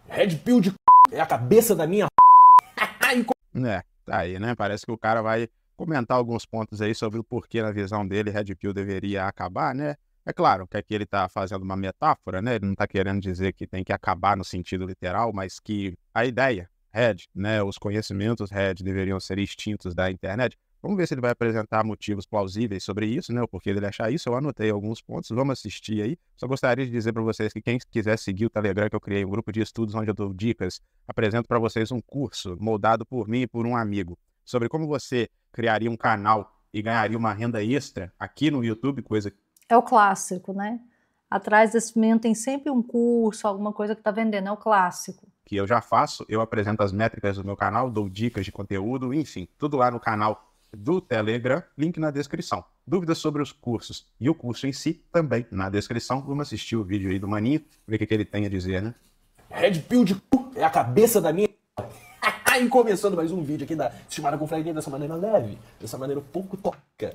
Red Pill de é a cabeça da minha Tá aí, né? Parece que o cara vai comentar alguns pontos aí sobre o porquê, na visão dele, Red Pill deveria acabar, né? É claro que aqui ele tá fazendo uma metáfora, né? Ele não tá querendo dizer que tem que acabar no sentido literal, mas que a ideia, Red, né? Os conhecimentos Red deveriam ser extintos da internet. Vamos ver se ele vai apresentar motivos plausíveis sobre isso, né? O porquê dele achar isso. Eu anotei alguns pontos, vamos assistir aí. Só gostaria de dizer para vocês que quem quiser seguir o Telegram, que eu criei um grupo de estudos onde eu dou dicas, apresento para vocês um curso moldado por mim e por um amigo sobre como você criaria um canal e ganharia uma renda extra aqui no YouTube, coisa É o clássico, né? Atrás desse menino tem sempre um curso, alguma coisa que tá vendendo, é o clássico. que eu já faço. Eu apresento as métricas do meu canal, dou dicas de conteúdo, enfim, tudo lá no canal do Telegram, link na descrição. Dúvidas sobre os cursos e o curso em si também na descrição. Vamos assistir o vídeo aí do Maninho, ver o que ele tem a dizer, né? Red Pill de é a cabeça da minha e começando mais um vídeo aqui da Estimada Confraria dessa maneira leve, dessa maneira pouco tópica.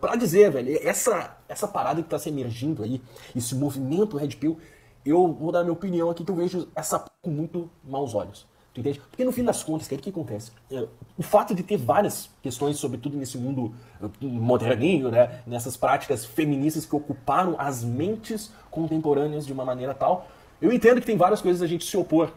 Pra dizer, velho, essa parada que tá se emergindo aí, esse movimento Red Pill, eu vou dar a minha opinião aqui que eu vejo essa com muito maus olhos. Tu entende? Porque no fim das contas, o que acontece? O fato de ter várias questões, sobretudo nesse mundo moderninho, né, nessas práticas feministas que ocuparam as mentes contemporâneas de uma maneira tal, eu entendo que tem várias coisas a gente se opor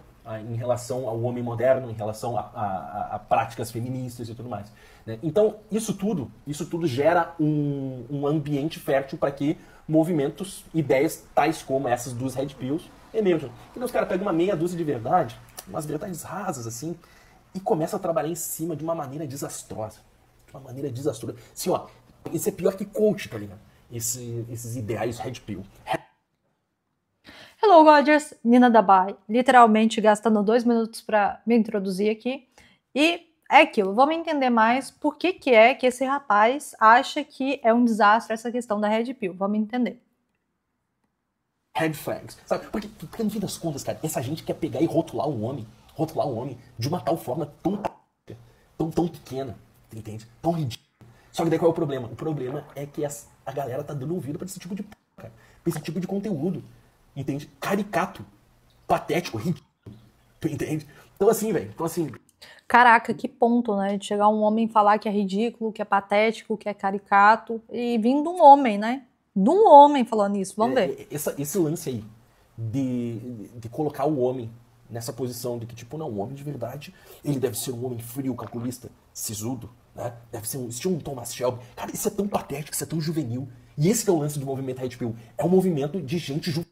em relação ao homem moderno, em relação a práticas feministas e tudo mais, né? Então, isso tudo gera um ambiente fértil para que movimentos, ideias tais como essas dos Red Pills emerjam. Então os caras pegam uma meia dúzia de verdade, umas verdades rasas assim, e começam a trabalhar em cima de uma maneira desastrosa. De uma maneira desastrosa. Assim, ó, isso é pior que coach, tá ligado? Esses ideais Red Pill. Hello, Rogers, Nina Dabai, literalmente gastando 2 minutos para me introduzir aqui. E é aquilo, vamos entender mais por que é que esse rapaz acha que é um desastre essa questão da Red Pill. Vamos entender. Red flags, sabe? Porque no fim das contas, cara, essa gente quer pegar e rotular um homem de uma tal forma tão pequena, entende? Tão ridícula. Só que daí qual é o problema? O problema é que a galera tá dando ouvido pra esse tipo de cara, pra esse tipo de conteúdo. Entende? Caricato, patético, ridículo. Tu entende? Então assim, velho. Caraca, que ponto, né? De chegar um homem e falar que é ridículo, que é patético, que é caricato. E vindo de um homem, né? De um homem falando isso. Vamos ver. Esse lance aí de colocar o homem nessa posição de que, tipo, não, o homem de verdade, ele deve ser um homem frio, calculista, sisudo, né? Deve ser estilo um Thomas Shelby. Cara, isso é tão patético, isso é tão juvenil. E esse que é o lance do movimento Red Pill. É um movimento de gente juvenil.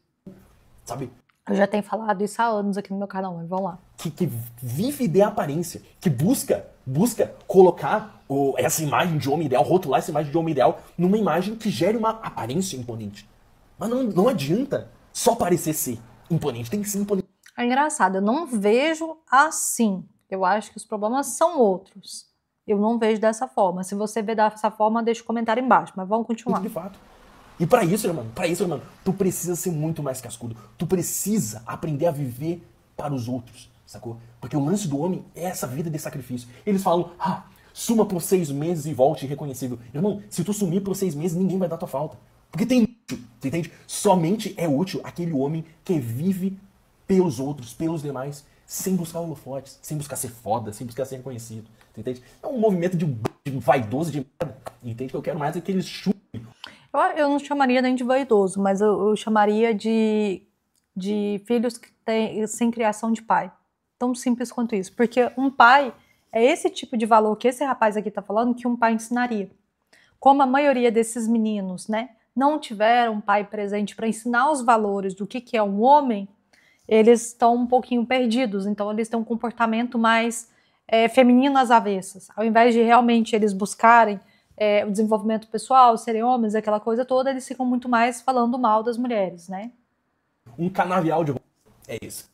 Sabe? Eu já tenho falado isso há anos aqui no meu canal, mas vamos lá. Que vive de aparência, que busca colocar essa imagem de homem ideal, rotular essa imagem de homem ideal numa imagem que gere uma aparência imponente. Mas não adianta só parecer ser imponente, tem que ser imponente. É engraçado, eu não vejo assim. Eu acho que os problemas são outros. Eu não vejo dessa forma. Se você vê dessa forma, deixa o comentário embaixo, mas vamos continuar. De fato. E pra isso, irmão, tu precisa ser muito mais cascudo. Tu precisa aprender a viver para os outros, sacou? Porque o lance do homem é essa vida de sacrifício. Eles falam, suma por 6 meses e volte irreconhecível. Irmão, se tu sumir por 6 meses, ninguém vai dar tua falta. Porque tem útil, tu entende? Somente é útil aquele homem que vive pelos outros, pelos demais, sem buscar holofotes, sem buscar ser foda, sem buscar ser reconhecido, tu entende? É um movimento de vaidoso de merda, entende? Que eu quero mais é que eles chutem. Eu não chamaria nem de vaidoso, mas eu chamaria de filhos que têm sem criação de pai. Tão simples quanto isso. Porque um pai é esse tipo de valor que esse rapaz aqui está falando que um pai ensinaria. Como a maioria desses meninos, né, não tiveram um pai presente para ensinar os valores do que é um homem, eles estão um pouquinho perdidos. Então eles têm um comportamento mais feminino às avessas. Ao invés de realmente eles buscarem o desenvolvimento pessoal, serem homens, aquela coisa toda, eles ficam muito mais falando mal das mulheres, né? Um canavial de é isso.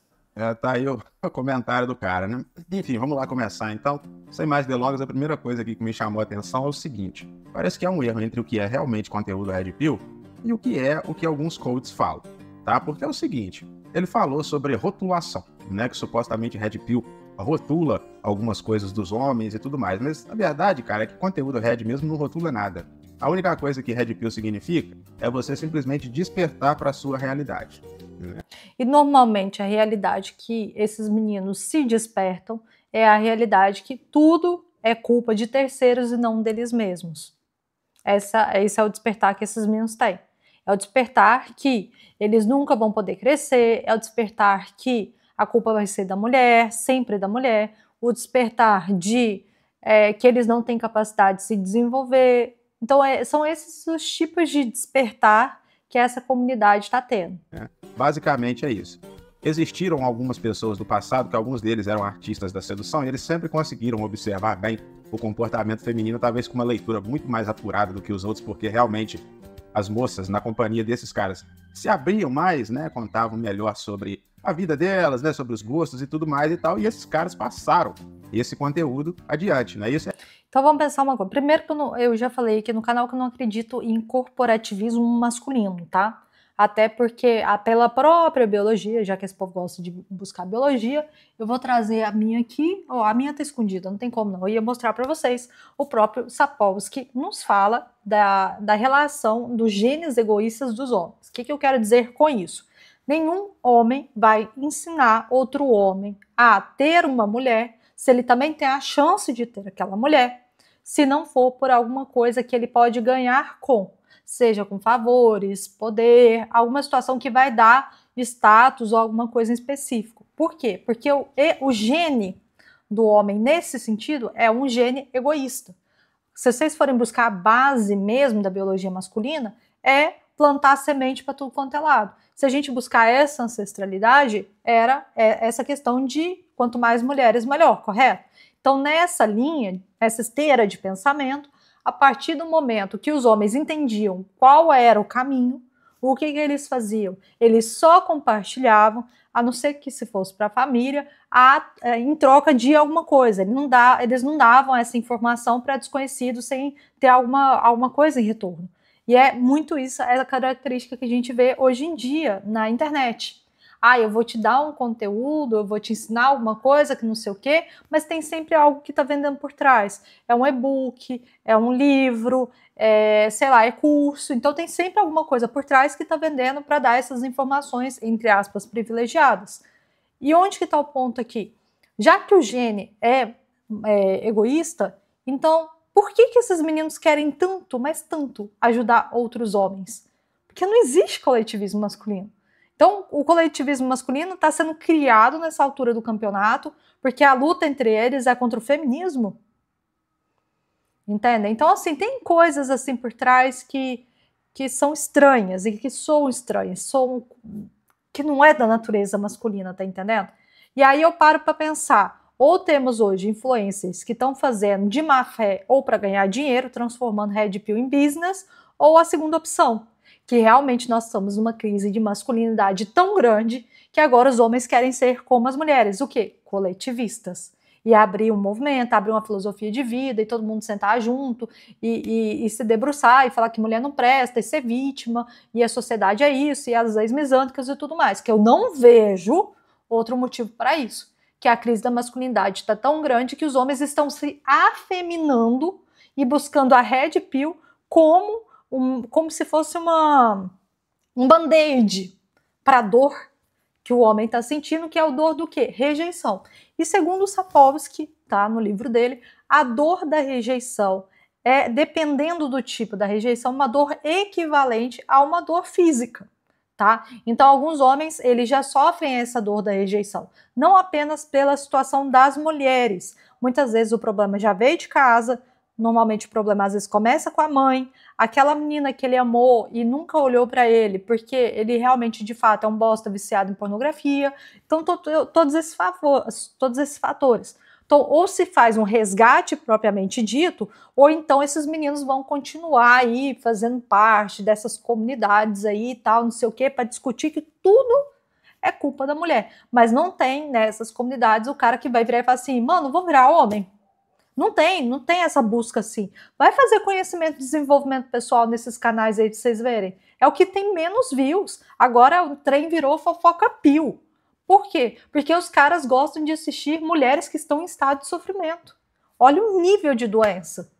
Tá aí o comentário do cara, né? Enfim, vamos lá começar então. Sem mais delongas, a primeira coisa aqui que me chamou a atenção é o seguinte. Parece que há um erro entre o que é realmente conteúdo Red Pill e o que alguns coaches falam, tá? Porque é o seguinte, ele falou sobre rotulação, né? Que supostamente Red Pill rotula algumas coisas dos homens e tudo mais, mas a verdade, cara, é que conteúdo Red mesmo não rotula nada. A única coisa que Red Pill significa é você simplesmente despertar para a sua realidade. Né? E normalmente a realidade que esses meninos se despertam é a realidade que tudo é culpa de terceiros e não deles mesmos. Esse é o despertar que esses meninos têm. É o despertar que eles nunca vão poder crescer, é o despertar que a culpa vai ser da mulher, sempre da mulher, o despertar de que eles não têm capacidade de se desenvolver. Então, são esses os tipos de despertar que essa comunidade está tendo. Basicamente é isso. Existiram algumas pessoas do passado, que alguns deles eram artistas da sedução, e eles sempre conseguiram observar bem o comportamento feminino, talvez com uma leitura muito mais apurada do que os outros, porque realmente as moças, na companhia desses caras, se abriam mais, né, contavam melhor sobre a vida delas, né, sobre os gostos e tudo mais e tal, e esses caras passaram esse conteúdo adiante, não é isso? Então vamos pensar uma coisa. Primeiro que eu já falei aqui no canal que eu não acredito em corporativismo masculino, tá? Até porque, pela própria biologia, já que esse povo gosta de buscar biologia, eu vou trazer a minha aqui, a minha tá escondida, não tem como não, eu ia mostrar para vocês, o próprio Sapolsky nos fala da relação dos genes egoístas dos homens. O que eu quero dizer com isso? Nenhum homem vai ensinar outro homem a ter uma mulher se ele também tem a chance de ter aquela mulher, se não for por alguma coisa que ele pode ganhar com, seja com favores, poder, alguma situação que vai dar status ou alguma coisa em específico. Por quê? Porque o gene do homem, nesse sentido, é um gene egoísta. Se vocês forem buscar a base mesmo da biologia masculina, é plantar semente para tudo quanto é lado. Se a gente buscar essa ancestralidade, era essa questão de quanto mais mulheres, melhor, correto? Então, nessa linha, essa esteira de pensamento, a partir do momento que os homens entendiam qual era o caminho, o que eles faziam? Eles só compartilhavam, a não ser que se fosse para a família, em troca de alguma coisa. Eles não davam essa informação para desconhecidos sem ter alguma coisa em retorno. E é muito isso, essa característica que a gente vê hoje em dia na internet. Eu vou te dar um conteúdo, eu vou te ensinar alguma coisa que não sei o quê, mas tem sempre algo que está vendendo por trás. É um e-book, é um livro, é curso. Então tem sempre alguma coisa por trás que está vendendo para dar essas informações, entre aspas, privilegiadas. E onde que está o ponto aqui? Já que o gene é egoísta, então por que esses meninos querem tanto, mas tanto, ajudar outros homens? Porque não existe coletivismo masculino. Então, o coletivismo masculino está sendo criado nessa altura do campeonato, porque a luta entre eles é contra o feminismo. Entendem? Então, assim, tem coisas assim por trás que são estranhas e que soam estranhas, que não é da natureza masculina, tá entendendo? E aí eu paro para pensar. Ou temos hoje influencers que estão fazendo de má fé ou para ganhar dinheiro, transformando Red Pill em business, ou a segunda opção, que realmente nós estamos numa crise de masculinidade tão grande que agora os homens querem ser como as mulheres. O quê? Coletivistas. E abrir um movimento, abrir uma filosofia de vida e todo mundo sentar junto e se debruçar e falar que mulher não presta e ser vítima e a sociedade é isso e as leis misândricas e tudo mais, que eu não vejo outro motivo para isso. Que a crise da masculinidade está tão grande que os homens estão se afeminando e buscando a Red Pill como se fosse um band-aid para a dor que o homem está sentindo, que é a dor do quê? Rejeição. E segundo o Sapolsky, tá, no livro dele, a dor da rejeição é, dependendo do tipo da rejeição, uma dor equivalente a uma dor física. Tá? Então, alguns homens eles já sofrem essa dor da rejeição, não apenas pela situação das mulheres. Muitas vezes o problema já veio de casa, normalmente o problema às vezes começa com a mãe, aquela menina que ele amou e nunca olhou para ele, porque ele realmente, de fato, é um bosta viciado em pornografia. Então, todos esses fatores. Então, ou se faz um resgate propriamente dito, ou então esses meninos vão continuar aí fazendo parte dessas comunidades aí e tal, não sei o quê, para discutir que tudo é culpa da mulher. Mas não tem nessas comunidades o cara que vai virar e falar assim, mano, vou virar homem. Não tem essa busca assim. Vai fazer conhecimento e desenvolvimento pessoal nesses canais aí pra vocês verem. É o que tem menos views. Agora o trem virou fofoca pill. Por quê? Porque os caras gostam de assistir mulheres que estão em estado de sofrimento. Olha o nível de doença,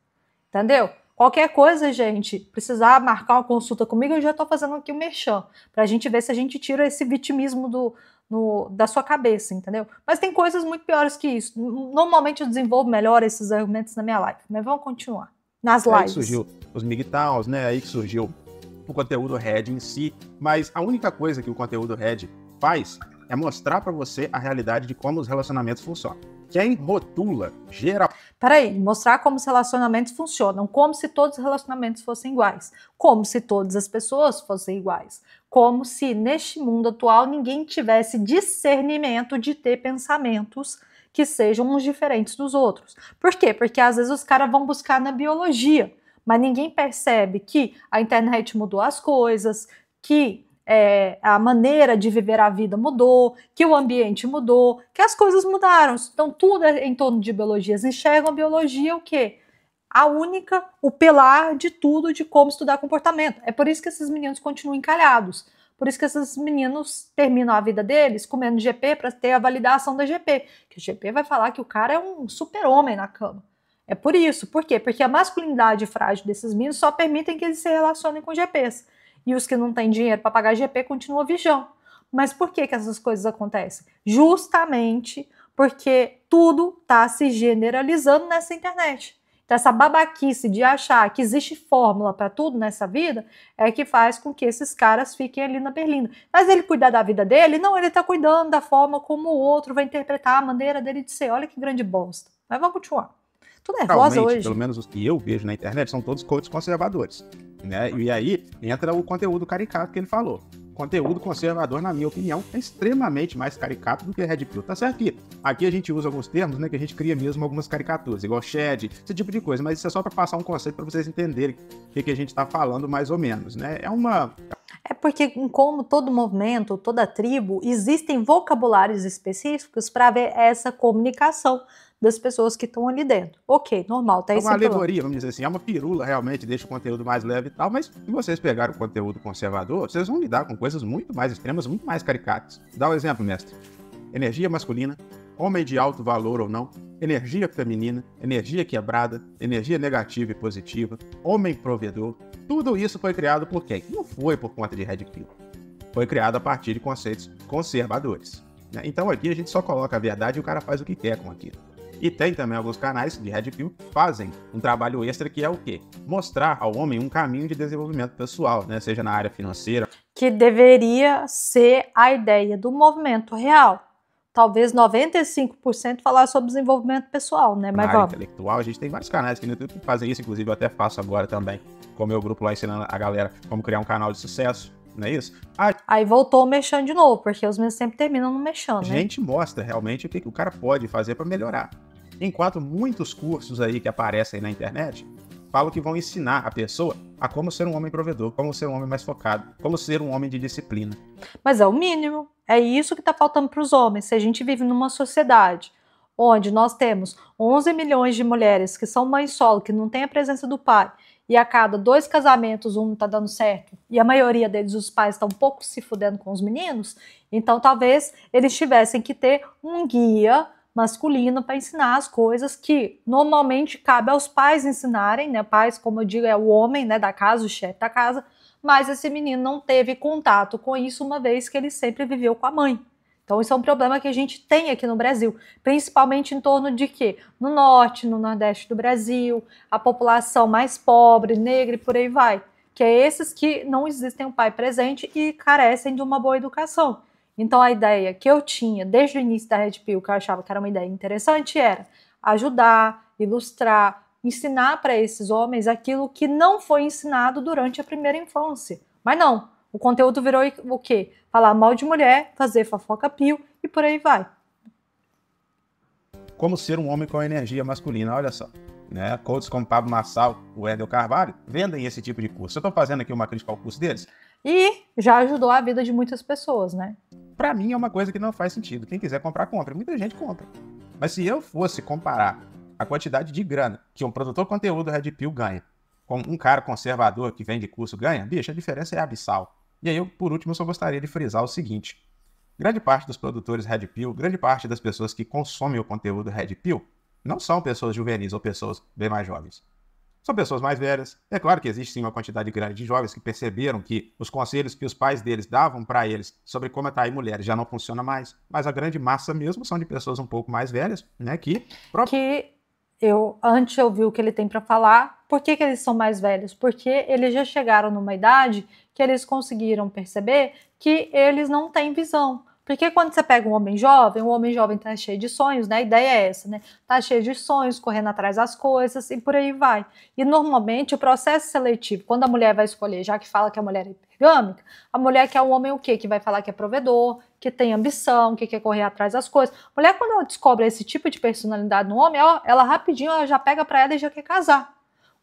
entendeu? Qualquer coisa, gente, precisar marcar uma consulta comigo, eu já estou fazendo aqui o merchan, para a gente ver se a gente tira esse vitimismo da sua cabeça, entendeu? Mas tem coisas muito piores que isso. Normalmente eu desenvolvo melhor esses argumentos na minha live, mas vamos continuar. Nas lives. Aí que surgiu os MGTOWs, né? Aí que surgiu o conteúdo Red em si. Mas a única coisa que o conteúdo Red faz é mostrar para você a realidade de como os relacionamentos funcionam. Quem rotula, geral... Peraí, mostrar como os relacionamentos funcionam, como se todos os relacionamentos fossem iguais, como se todas as pessoas fossem iguais, como se neste mundo atual ninguém tivesse discernimento de ter pensamentos que sejam uns diferentes dos outros. Por quê? Porque às vezes os caras vão buscar na biologia, mas ninguém percebe que a internet mudou as coisas, que a maneira de viver a vida mudou, que o ambiente mudou, que as coisas mudaram. Então tudo é em torno de biologia. Eles enxergam a biologia o quê? O pilar de tudo, de como estudar comportamento. É por isso que esses meninos continuam encalhados. Por isso que esses meninos terminam a vida deles comendo GP para ter a validação da GP. Que o GP vai falar que o cara é um super-homem na cama. É por isso. Por quê? Porque a masculinidade frágil desses meninos só permitem que eles se relacionem com GPs. E os que não têm dinheiro para pagar GP continuam vigiando. Mas por que essas coisas acontecem? Justamente porque tudo está se generalizando nessa internet. Então essa babaquice de achar que existe fórmula para tudo nessa vida é que faz com que esses caras fiquem ali na berlinda. Mas ele cuidar da vida dele? Não, ele está cuidando da forma como o outro vai interpretar a maneira dele de ser. Olha que grande bosta. Mas vamos continuar. Tô nervosa hoje. Pelo menos os que eu vejo na internet são todos coaches conservadores, né? E aí entra o conteúdo caricato que ele falou. Conteúdo conservador, na minha opinião, é extremamente mais caricato do que Red Pill. Tá certo que aqui a gente usa alguns termos, né, que a gente cria mesmo algumas caricaturas, igual Shed, esse tipo de coisa, mas isso é só para passar um conceito para vocês entenderem o que a gente tá falando mais ou menos, né? É porque, como todo movimento, toda tribo, existem vocabulários específicos para ver essa comunicação das pessoas que estão ali dentro. Ok, normal, tá? É uma alegoria, vamos dizer assim, é uma pirula realmente, deixa o conteúdo mais leve e tal, mas se vocês pegarem o conteúdo conservador, vocês vão lidar com coisas muito mais extremas, muito mais caricatas. Dá um exemplo, mestre. Energia masculina, homem de alto valor ou não, energia feminina, energia quebrada, energia negativa e positiva, homem provedor. Tudo isso foi criado por quem? Não foi por conta de Red Pill. Foi criado a partir de conceitos conservadores, né? Então aqui a gente só coloca a verdade e o cara faz o que quer com aquilo. E tem também alguns canais de Red Pill que fazem um trabalho extra que é o quê? Mostrar ao homem um caminho de desenvolvimento pessoal, né? Seja na área financeira. Que deveria ser a ideia do movimento real. Talvez 95% falar sobre desenvolvimento pessoal, né? Mas na área intelectual, a gente tem vários canais aqui no YouTube que fazem isso, inclusive eu até faço agora também, com o meu grupo lá ensinando a galera como criar um canal de sucesso, não é isso? Aí voltou o mexendo de novo, porque os meus sempre terminam no mexendo, né? A gente mostra realmente o que o cara pode fazer para melhorar. Enquanto muitos cursos aí que aparecem na internet falam que vão ensinar a pessoa a como ser um homem provedor, como ser um homem mais focado, como ser um homem de disciplina. Mas é o mínimo. É isso que está faltando para os homens. Se a gente vive numa sociedade onde nós temos 11 milhões de mulheres que são mães solo, que não tem a presença do pai, e a cada 2 casamentos um não está dando certo, e a maioria deles, os pais, estão um pouco se fudendo com os meninos, então talvez eles tivessem que ter um guia masculino para ensinar as coisas que normalmente cabe aos pais ensinarem, né? Pais, como eu digo, é o homem, né, da casa, o chefe da casa, mas esse menino não teve contato com isso uma vez que ele sempre viveu com a mãe. Então isso é um problema que a gente tem aqui no Brasil, principalmente em torno de quê? No norte, no nordeste do Brasil, a população mais pobre, negra e por aí vai, que é esses que não existem um pai presente e carecem de uma boa educação. Então a ideia que eu tinha desde o início da Red Pill, que eu achava que era uma ideia interessante, era ajudar, ilustrar, ensinar para esses homens aquilo que não foi ensinado durante a primeira infância. Mas não, o conteúdo virou o quê? Falar mal de mulher, fazer fofoca pill e por aí vai. Como ser um homem com energia masculina, olha só. Né? Coaches como Pablo Marçal, o Wendel Carvalho, vendem esse tipo de curso. Eu estou fazendo aqui uma crítica ao curso deles. E já ajudou a vida de muitas pessoas, né? Pra mim é uma coisa que não faz sentido. Quem quiser comprar, compra. Muita gente compra. Mas se eu fosse comparar a quantidade de grana que um produtor de conteúdo Red Pill ganha com um cara conservador que vende curso ganha, bicho, a diferença é abissal. E aí, por último, eu só gostaria de frisar o seguinte. Grande parte dos produtores Red Pill, grande parte das pessoas que consomem o conteúdo Red Pill, não são pessoas juvenis ou pessoas bem mais jovens. São pessoas mais velhas. É claro que existe sim uma quantidade grande de jovens que perceberam que os conselhos que os pais deles davam para eles sobre como atrair mulheres já não funciona mais. Mas a grande massa mesmo são de pessoas um pouco mais velhas, né? Antes eu vi o que ele tem para falar. Por que eles são mais velhos? Porque eles já chegaram numa idade que eles conseguiram perceber que eles não têm visão. Porque quando você pega um homem jovem, o homem jovem tá cheio de sonhos, né? A ideia é essa, né? Tá cheio de sonhos, correndo atrás das coisas e por aí vai. E normalmente o processo seletivo, quando a mulher vai escolher, já que fala que a mulher é hipergâmica, a mulher quer um homem o quê? Que vai falar que é provedor, que tem ambição, que quer correr atrás das coisas. A mulher, quando ela descobre esse tipo de personalidade no homem, ela rapidinho ela já pega pra ela e já quer casar.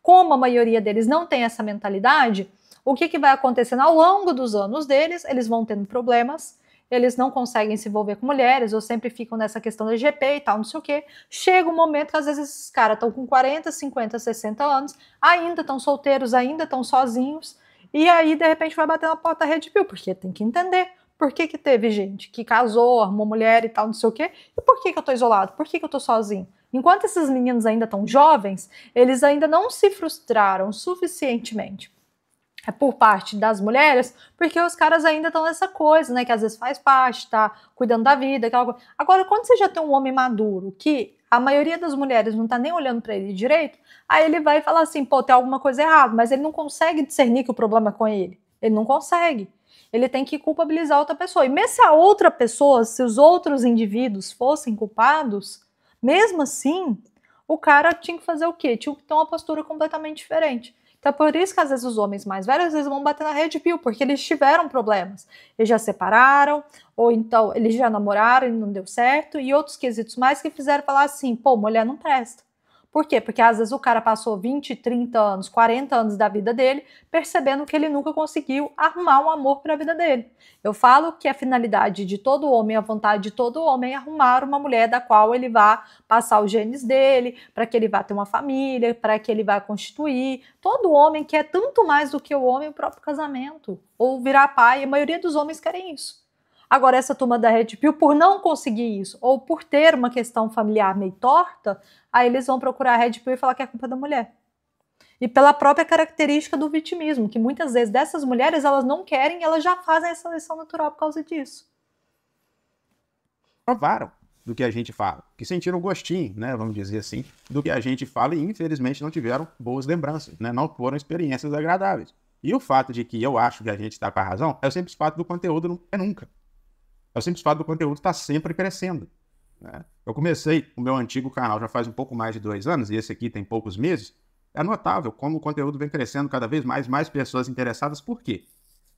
Como a maioria deles não tem essa mentalidade, o que vai acontecendo ao longo dos anos deles? Eles vão tendo problemas, eles não conseguem se envolver com mulheres, ou sempre ficam nessa questão da GP e tal, não sei o quê. Chega um momento que às vezes esses caras estão com 40, 50, 60 anos, ainda estão solteiros, ainda estão sozinhos, e aí de repente vai bater na porta da Red Pill, porque tem que entender por que teve gente que casou, arrumou mulher e tal, não sei o quê, e por que eu tô isolado, por que eu tô sozinho? Enquanto esses meninos ainda estão jovens, eles ainda não se frustraram suficientemente por parte das mulheres, porque os caras ainda estão nessa coisa, né, que às vezes faz parte, tá cuidando da vida, aquela coisa. Agora, quando você já tem um homem maduro, que a maioria das mulheres não tá nem olhando para ele direito, aí ele vai falar assim, pô, tem alguma coisa errada, mas ele não consegue discernir que o problema é com ele. Ele não consegue. Ele tem que culpabilizar outra pessoa. E mesmo se a outra pessoa, se os outros indivíduos fossem culpados, mesmo assim, o cara tinha que fazer o quê? Tinha que ter uma postura completamente diferente. Então, por isso que às vezes os homens mais velhos às vezes vão bater na Red Pill, porque eles tiveram problemas. Eles já separaram, ou então eles já namoraram e não deu certo, e outros quesitos mais que fizeram falar assim, pô, mulher não presta. Por quê? Porque às vezes o cara passou 20, 30 anos, 40 anos da vida dele, percebendo que ele nunca conseguiu arrumar um amor para a vida dele. Eu falo que a finalidade de todo homem, a vontade de todo homem é arrumar uma mulher da qual ele vá passar os genes dele, para que ele vá ter uma família, para que ele vá constituir. Todo homem quer tanto mais do que o homem o próprio casamento, ou virar pai, a maioria dos homens querem isso. Agora, essa turma da Red Pill, por não conseguir isso, ou por ter uma questão familiar meio torta, aí eles vão procurar a Red Pill e falar que é culpa da mulher. E pela própria característica do vitimismo, que muitas vezes dessas mulheres, elas não querem, elas já fazem a seleção natural por causa disso. Provaram do que a gente fala, que sentiram o gostinho, né, vamos dizer assim, do que a gente fala e infelizmente não tiveram boas lembranças, né, não foram experiências agradáveis. E o fato de que eu acho que a gente está com a razão é o simples fato do conteúdo não é nunca. É o simples fato do conteúdo estar sempre crescendo. Né? Eu comecei o meu antigo canal já faz um pouco mais de 2 anos, e esse aqui tem poucos meses. É notável como o conteúdo vem crescendo cada vez mais pessoas interessadas. Por quê?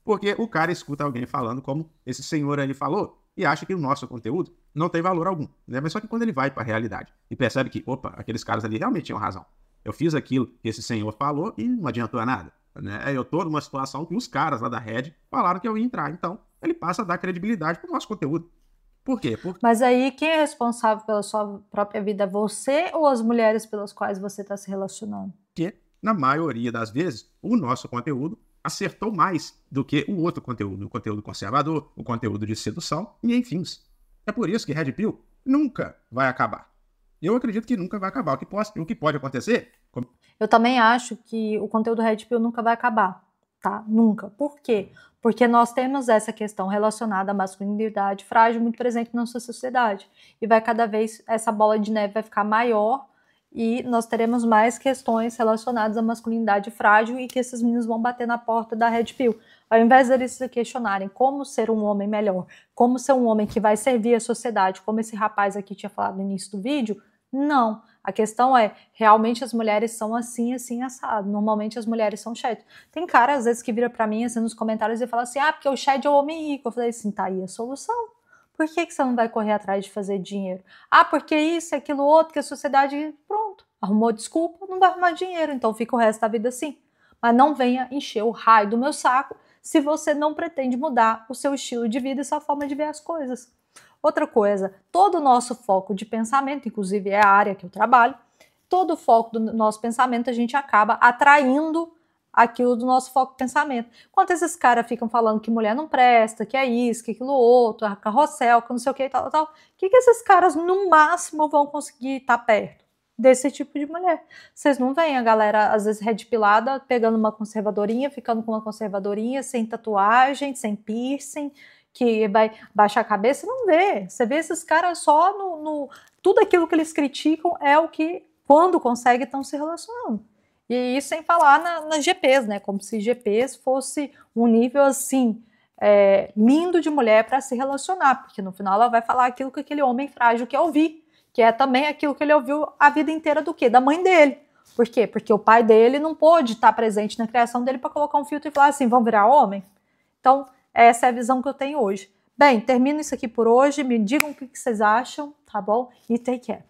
Porque o cara escuta alguém falando como esse senhor ali falou e acha que o nosso conteúdo não tem valor algum. Né? Mas só que quando ele vai para a realidade e percebe que, opa, aqueles caras ali realmente tinham razão. Eu fiz aquilo que esse senhor falou e não adiantou nada. Né? Eu estou numa situação que os caras lá da Red falaram que eu ia entrar. Então, ele passa a dar credibilidade para o nosso conteúdo. Por quê? Mas aí, quem é responsável pela sua própria vida? Você ou as mulheres pelas quais você está se relacionando? Porque, na maioria das vezes, o nosso conteúdo acertou mais do que o outro conteúdo. O conteúdo conservador, o conteúdo de sedução e enfim. É por isso que Red Pill nunca vai acabar. Eu acredito que nunca vai acabar. O que pode acontecer... Eu também acho que o conteúdo Red Pill nunca vai acabar, tá? Nunca. Por quê? Porque nós temos essa questão relacionada à masculinidade frágil muito presente na nossa sociedade. E vai cada vez, essa bola de neve vai ficar maior e nós teremos mais questões relacionadas à masculinidade frágil e que esses meninos vão bater na porta da Red Pill. Ao invés deles se questionarem como ser um homem melhor, como ser um homem que vai servir a sociedade, como esse rapaz aqui tinha falado no início do vídeo, não. A questão é, realmente as mulheres são assim, assim, assado. Normalmente as mulheres são chatas. Tem cara, às vezes, que vira pra mim, assim, nos comentários e fala assim, porque o Chad é o homem rico. Eu falei assim, tá aí a solução. Por que você não vai correr atrás de fazer dinheiro? Porque isso, aquilo, outro, que a sociedade, pronto, arrumou desculpa, não vai arrumar dinheiro, então fica o resto da vida assim. Mas não venha encher o raio do meu saco se você não pretende mudar o seu estilo de vida e sua forma de ver as coisas. Outra coisa, todo o nosso foco de pensamento, inclusive é a área que eu trabalho, todo o foco do nosso pensamento a gente acaba atraindo aquilo do nosso foco de pensamento. Enquanto esses caras ficam falando que mulher não presta, que é isso, que aquilo outro, a carrossel, que não sei o que, tal, o que esses caras no máximo vão conseguir estar perto? desse tipo de mulher. Vocês não veem a galera, às vezes, redpilada, pegando uma conservadorinha, ficando com uma conservadorinha, sem tatuagem, sem piercing, que vai baixar a cabeça, não vê. Você vê esses caras só no... Tudo aquilo que eles criticam é o que, quando conseguem, estão se relacionando. E isso sem falar nas GPs, né? Como se GPs fosse um nível, assim, lindo de mulher para se relacionar, porque no final ela vai falar aquilo que aquele homem frágil quer ouvir, que é também aquilo que ele ouviu a vida inteira do quê? Da mãe dele. Por quê? Porque o pai dele não pôde estar presente na criação dele para colocar um filtro e falar assim, vão virar homem? Então, essa é a visão que eu tenho hoje. Bem, termino isso aqui por hoje, me digam o que vocês acham, tá bom? E take care.